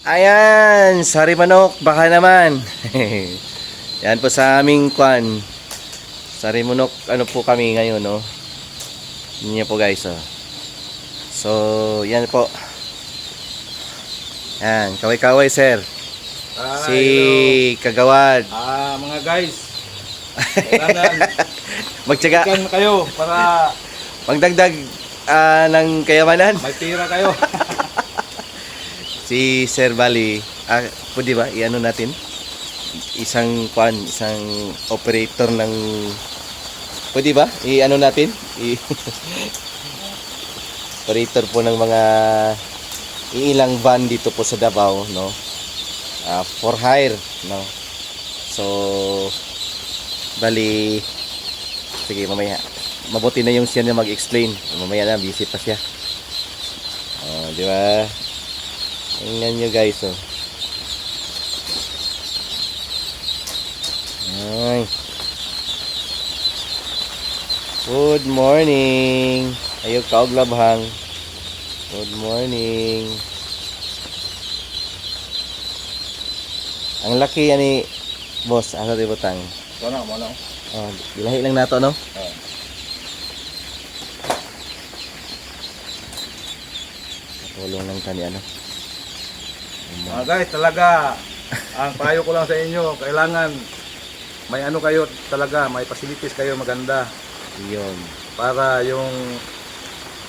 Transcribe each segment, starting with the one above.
Ayan, sari manok, baka naman. Yan po sa aming kwan. Sari manok, ano po kami ngayon, no? Yan po guys, oh. So, yan po. Yan, kaway-kaway sir. Si Kagawad. Mga guys, kailangan Magtyaga, ikan kayo para magdagdag ng kayamanan. may tira kayo. Si Sir Bali, pwede ba iano natin? Isang kwan, isang operator ng pwede ba? Iano natin? Operator po ng mga ilang van dito po sa Davao, no? For hire, no? So Bali, sige mamaya. Mabuti na yung siya na mag-explain. Mamaya na, busy pa siya. Di ba? Tingnan nyo guys, oh. Ay. Good morning. Ayaw ka og labhang. Good morning. Ang laki yan ni boss, asa di butang. Ano, ano? Oh, ilahi lang nato, no? Tulong lang tani ano. Mga guys, talaga ang payo ko lang sa inyo, kailangan may ano kayo talaga, may facilities kayo maganda Iyon. para yung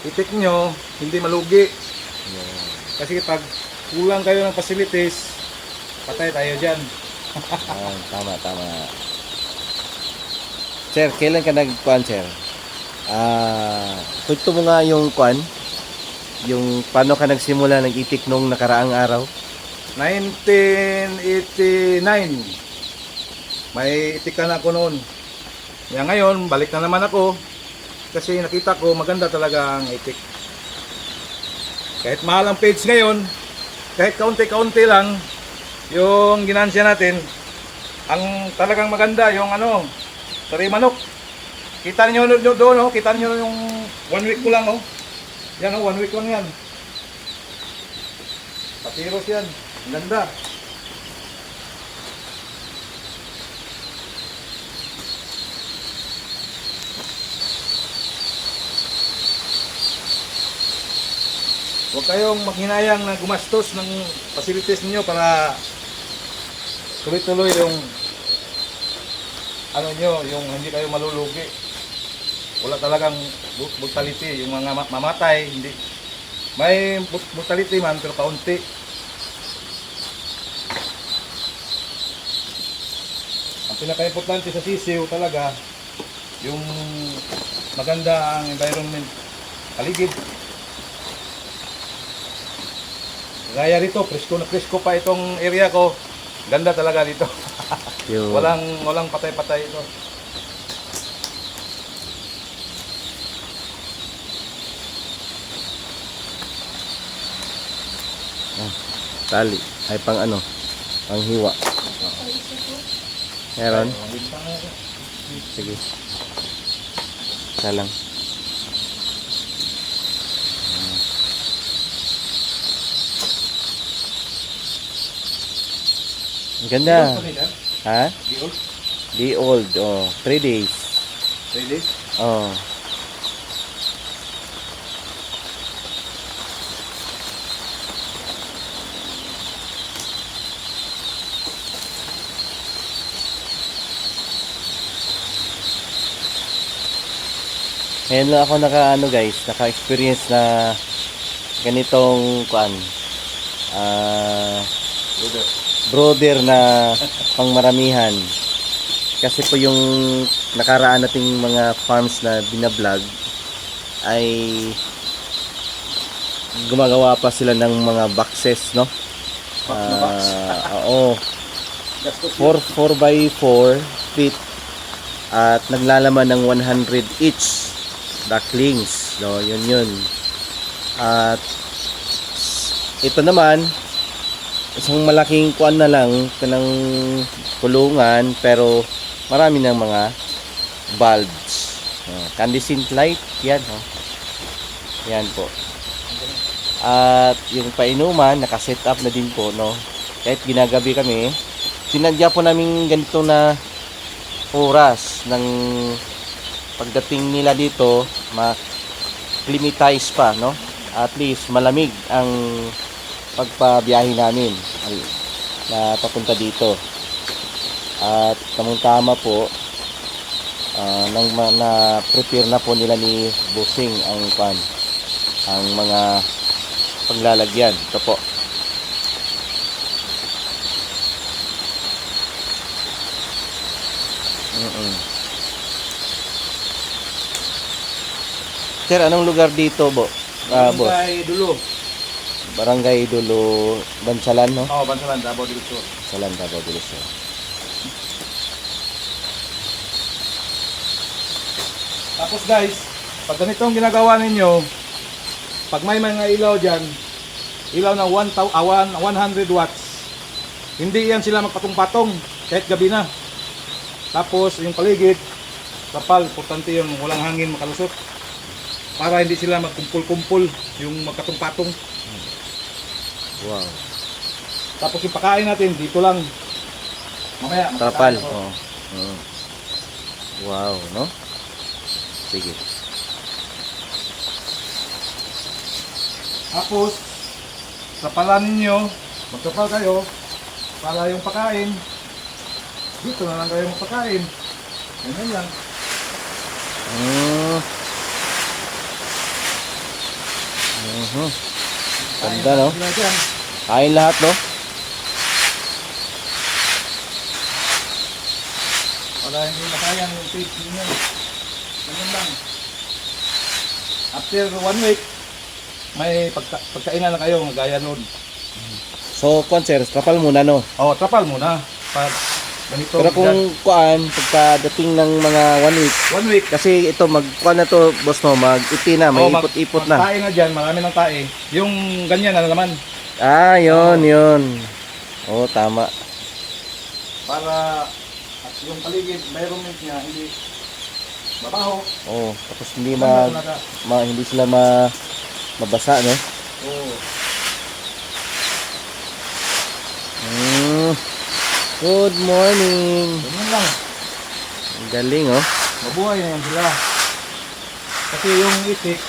itik nyo hindi malugi. Iyon. Kasi pag kulang kayo ng facilities, patay tayo dyan. Tama, tama. Sir, kailan ka nag-kwan, sir? Kwento mo nga yung kwan, yung paano ka nagsimula ng itik nung nakaraang araw? 1989, may itikan ako noon. Ngayon, balik na naman ako kasi nakita ko maganda talaga ang itik. Kahit mahal ang page ngayon, kahit kaunti-kaunti lang yung ginansya natin, ang talagang maganda yung ano, sari manok. Kita niyo doon, oh, kita niyo yung 1 week ko lang, oh. Yan, oh, 1 week lang yan. Patiros yan. Ang ganda. Huwag kayong maghinayang na gumastos ng facilities niyo para tuloy-tuloy yung ano nyo, yung hindi kayo malulugi. Wala talagang brutality, yung mga mamatay, hindi. May brutality man pero kaunti. Ang pinaka-importante sa sisiw talaga, yung maganda ang environment, paligid. Gaya rito, presko na presko pa itong area ko. Ganda talaga dito. walang patay-patay ito. Tali. Ay pang ano? Pang hiwa. Meron? Sige. Isa lang. Ang ganda. Ha? Di old. Oh, 3 days. 3 days? Oh. Ngayon lang ako naka-experience na ganitong kuan. Brother na pangmaramihan. Kasi po yung nakaraan nating mga farms na binablog ay gumagawa pa sila ng mga boxes, no? Oo. 4 by 4 feet at naglalaman ng 100 each ducklings, no? Yun. At ito naman isang malaking kuan na lang kanang kulungan pero marami ng mga bulbs. Candescent light yan, oh. Yan po. At yung painuman, nakaset up na din po, no? Kahit ginagabi kami, sinadya po namin ganito na oras ng pagdating nila dito, ma-climatize pa, no? At least malamig ang pagpabiyahe namin na papunta dito. At tamang-tama po, na prepare na po nila ni Busing ang mga paglalagyan. Ito po. Sir, anong lugar dito, boss? Barangay Dulo. Barangay Dulo, Bansalan, no? Oo, Bansalan, Davao del Sur. Bansalan, Davao del Sur. Tapos guys, pag ganito ang ginagawa ninyo, pag may mga ilaw dyan, ilaw na 100 watts, hindi yan sila magpatong-patong kahit gabi na. Tapos yung paligid, kapal, importante yung walang hangin makalusot. Para hindi sila magkumpul-kumpul yung magkatong-patong. Wow. Tapos yung pakain natin, dito lang. Mamaya. Trapal. magkakain ako. Oh. Wow, no? Sige. Tapos, trapalan ninyo, magtrapal kayo, para yung pakain, dito na lang kayo magpakain. Ganyan lang. Ganda, no? Sila dyan. Kain lahat, no? Para hindi masayang yung taste ninyo. Ganyan lang. After 1 week, may pagkainan na kayo, gaya nun. So, sir, trapal muna, no? O, trapal muna. Pag ganito. Pero kung pagkadating ng mga 1 week, 1 week, kasi ito, na to, boss mo, mag-ipi na, may ipot-ipot na. tae na dyan, marami ng tae. Yung ganyan na naman. Ah, yun. Oo, tama. Para at yung paligid, environment niya, hindi mabaho. Oo, tapos hindi Talaga. hindi sila mabasa, no? Oo. Good morning. Ganyan lang. Ang galing, oh. Mabuhay na yan sila. Kasi yung itik,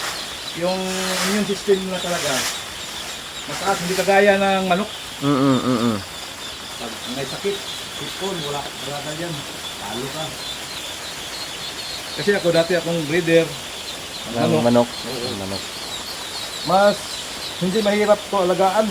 yung immune system nila talaga, mataas, hindi kagaya ng manok. Pag may sakit, sipon, wala ka dyan. Talo ka. Kasi ako dati akong breeder. Ng manok. Oo. Manok. Mas hindi mahirap to alagaan.